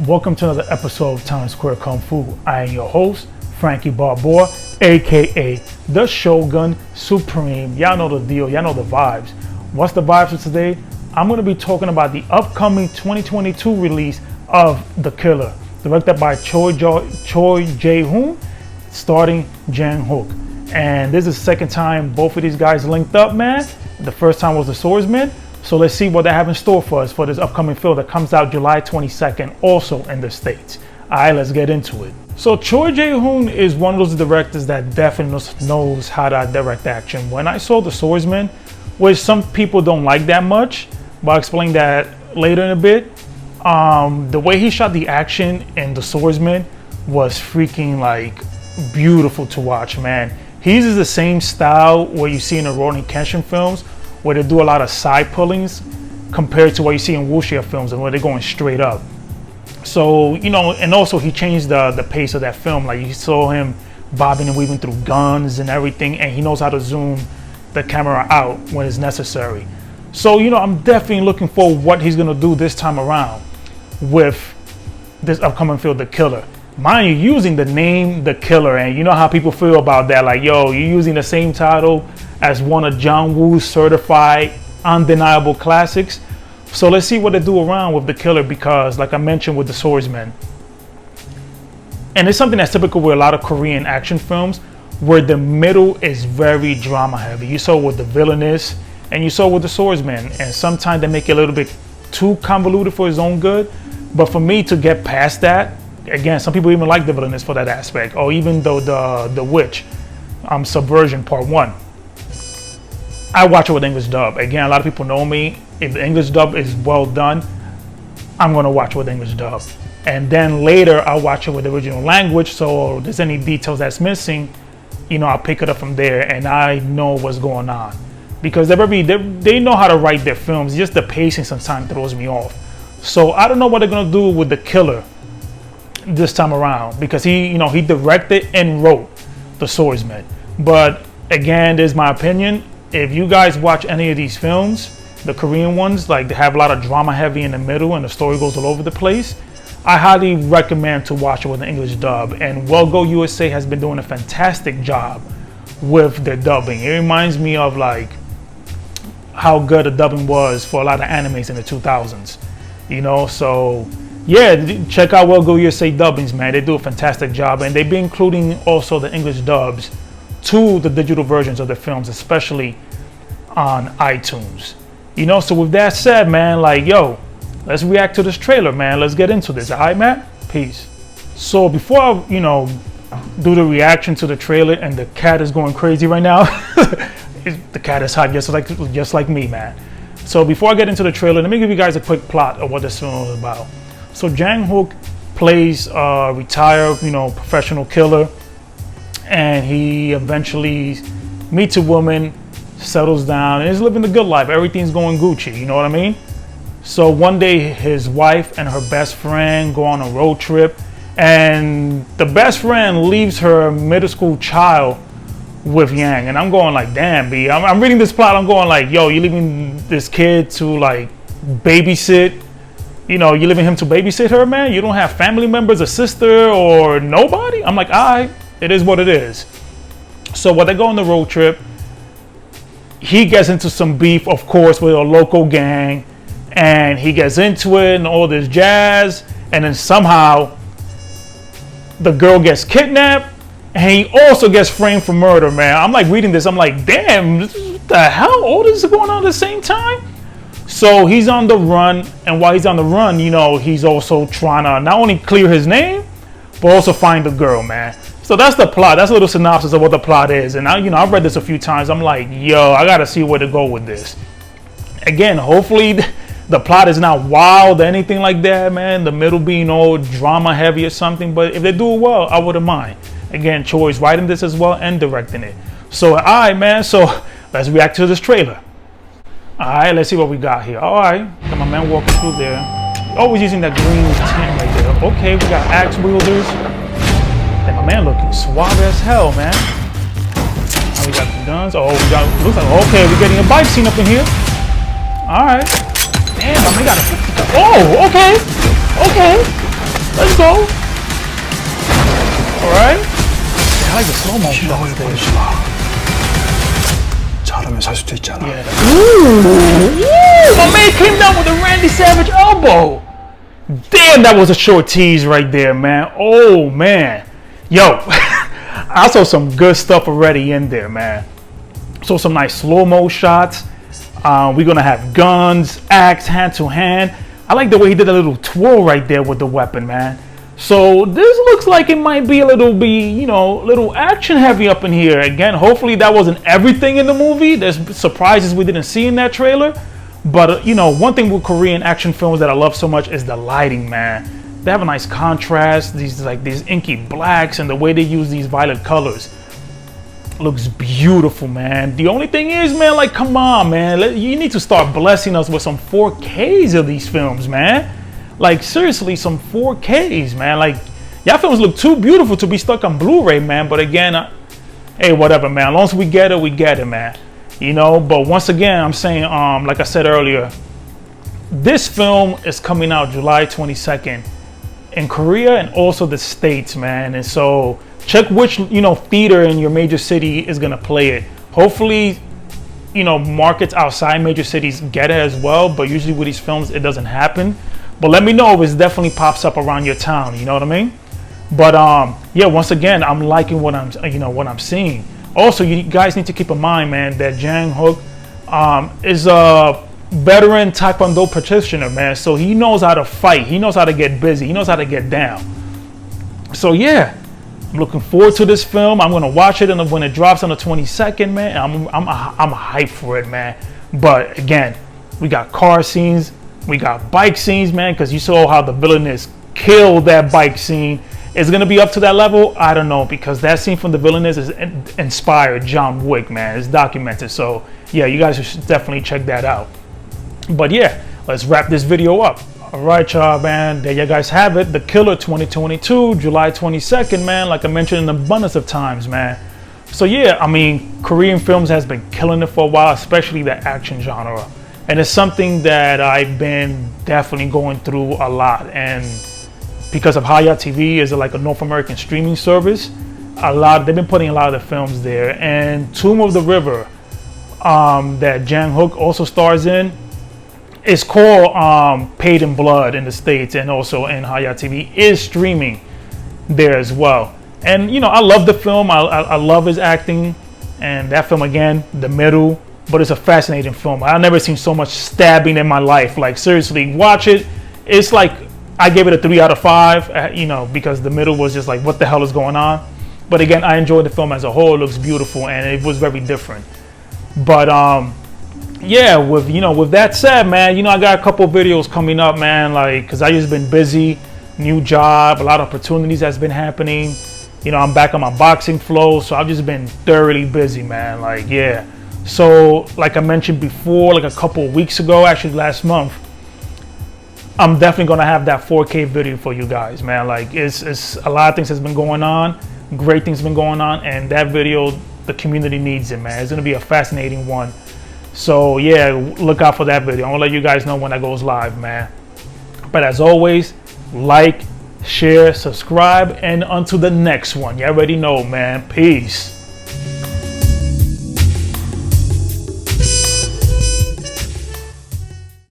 Welcome to another episode of Times Square Kung Fu. I am your host, Frankie Barbour, aka the Shogun Supreme. Y'all know the deal, y'all know the vibes. What's the vibes for today? I'm going to be talking about the upcoming 2022 release of The Killer, directed by Choi Jae-hoon, starring Jang Hook. And this is the second time both of these guys linked up, man. The first time was The Swordsman. So let's see what they have in store for us for this upcoming film that comes out July 22nd, also in the States. Alright, let's get into it. So Choi Jae-hoon is one of those directors that definitely knows how to direct action. When I saw The Swordsman, which some people don't like that much, but I'll explain that later in a bit. The way he shot the action in The Swordsman was freaking like beautiful to watch, man. He uses the same style what you see in the Rurouni Kenshin films, where they do a lot of side pullings compared to what you see in wuxia films and where they're going straight up. So, you know, and also he changed the pace of that film. Like you saw him bobbing and weaving through guns and everything, and he knows how to zoom the camera out when it's necessary. So, you know, I'm definitely looking for what he's gonna do this time around with this upcoming film, The Killer. Mind you, using the name The Killer, and you know how people feel about that, like, yo, you're using the same title as one of John Woo's certified undeniable classics. So let's see what they do around with The Killer, because like I mentioned with The Swordsman, and it's something that's typical with a lot of Korean action films, where the middle is very drama heavy. You saw with The Villainous and you saw with The Swordsman, and sometimes they make it a little bit too convoluted for his own good. But for me to get past that, again, some people even like The Villainous for that aspect, or even though the Witch, Subversion Part 1. I watch it with English dub. Again, a lot of people know me. If the English dub is well done, I'm gonna watch it with English dub. And then later, I'll watch it with the original language. So if there's any details that's missing, you know, I'll pick it up from there and I know what's going on. Because they know how to write their films. Just the pacing sometimes throws me off. So I don't know what they're gonna do with The Killer this time around, because he directed and wrote The Swordsman. But again, there's my opinion. If you guys watch any of these films, the Korean ones, like they have a lot of drama heavy in the middle and the story goes all over the place, I highly recommend to watch it with an English dub. And Well Go USA has been doing a fantastic job with their dubbing. It reminds me of like how good the dubbing was for a lot of animes in the 2000s, you know. So yeah, check out Well Go USA dubbings, man. They do a fantastic job, and they've been including also the English dubs to the digital versions of the films, especially on iTunes. You know, so with that said, man, like, yo, let's react to this trailer, man. Let's get into this. All right, man? Peace. So before I, do the reaction to the trailer, and the cat is going crazy right now. The cat is hot just like me, man. So before I get into the trailer, let me give you guys a quick plot of what this film is about. So Jang Hook plays a retired, professional killer, and he eventually meets a woman, settles down, and is living the good life. Everything's going Gucci, you know what I mean? So one day his wife and her best friend go on a road trip, and the best friend leaves her middle school child with Yang. And I'm going like, damn, B. I'm reading this plot, I'm going like, yo, you're leaving this kid to like babysit, you're leaving him to babysit her, man? You don't have family members, a sister, or nobody? I'm like, all right, it is what it is. So when they go on the road trip, he gets into some beef, of course, with a local gang, and he gets into it and all this jazz, and then somehow the girl gets kidnapped, and he also gets framed for murder, man. I'm like reading this, I'm like, damn, what the hell? All this is going on at the same time? So he's on the run, and while he's on the run, he's also trying to not only clear his name, but also find the girl, man. So that's the plot. That's a little synopsis of what the plot is. And I've read this a few times. I'm like, yo, I gotta see where to go with this. Again, hopefully the plot is not wild or anything like that, man. The middle being all drama heavy or something. But if they do it well, I wouldn't mind. Again, Choi's writing this as well and directing it. So, all right, man. So let's react to this trailer. All right, let's see what we got here. All right, got my man walking through there. Always using that green tint right there. Okay, we got axe wielders. And my man looking suave as hell, man. Now we got the guns. Oh, looks like, okay, we're getting a bike scene up in here. All right. Damn, my man got a, oh, okay. Let's go. All right. I like the slow motion. 잘하면 살 수도 있잖아. Ooh, my man came down with a Randy Savage elbow. Damn, that was a short tease right there, man. Oh, man. Yo, I saw some good stuff already in there, man. So some nice slow-mo shots. We're going to have guns, axe, hand-to-hand. I like the way he did a little twirl right there with the weapon, man. So this looks like it might be a little action heavy up in here. Again, hopefully that wasn't everything in the movie. There's surprises we didn't see in that trailer. But, one thing with Korean action films that I love so much is the lighting, man. They have a nice contrast, these inky blacks, and the way they use these violet colors. Looks beautiful, man. The only thing is, man, like, come on, man. You need to start blessing us with some 4Ks of these films, man. Like, seriously, some 4Ks, man. Like, y'all films look too beautiful to be stuck on Blu-ray, man. But again, hey, whatever, man. As long as we get it, man. But once again, I'm saying, like I said earlier, this film is coming out July 22nd in Korea and also the States, man. And so check which, theater in your major city is going to play it. Hopefully, markets outside major cities get it as well. But usually with these films, it doesn't happen. But let me know if it definitely pops up around your town. You know what I mean? But yeah, once again, I'm liking what I'm seeing. Also, you guys need to keep in mind, man, that Jang Hook is a veteran Taekwondo practitioner, man. So he knows how to fight. He knows how to get busy. He knows how to get down. So yeah, I'm looking forward to this film. I'm gonna watch it, and when it drops on the 22nd, man, I'm hyped for it, man. But again, we got car scenes, we got bike scenes, man, because you saw how the villainess killed that bike scene. Is going to be up to that level? I don't know, because that scene from the villainess is inspired John Wick, man. It's documented. So yeah, you guys should definitely check that out. But yeah, let's wrap this video up. All right, y'all, man. There you guys have it. The Killer 2022, July 22nd, man. Like I mentioned an abundance of times, man. So yeah, I mean, Korean films has been killing it for a while, especially the action genre. And it's something that I've been definitely going through a lot. And because of Hayat TV is like a North American streaming service, they've been putting a lot of the films there. And Tomb of the River, that Jang Hook also stars in, is called Paid in Blood in the States, and also in Hayat TV is streaming there as well. And I love the film. I love his acting, and that film again, The Middle. But it's a fascinating film. I've never seen so much stabbing in my life. Like, seriously, watch it. It's like, I gave it a 3 out of 5, because The Middle was just like, what the hell is going on? But again, I enjoyed the film as a whole. It looks beautiful, and it was very different. But yeah, with that said, man, I got a couple videos coming up, man, like, because I just been busy, new job, a lot of opportunities that's been happening. I'm back on my boxing flow, so I've just been thoroughly busy, man. Like, yeah. So, like I mentioned before, like a couple of weeks ago, actually last month, I'm definitely gonna have that 4K video for you guys, man. Like, it's a lot of things has been going on, great things have been going on, and that video, the community needs it, man. It's gonna be a fascinating one. So yeah, look out for that video. I'm gonna let you guys know when that goes live, man. But as always, like, share, subscribe, and until the next one. You already know, man. Peace.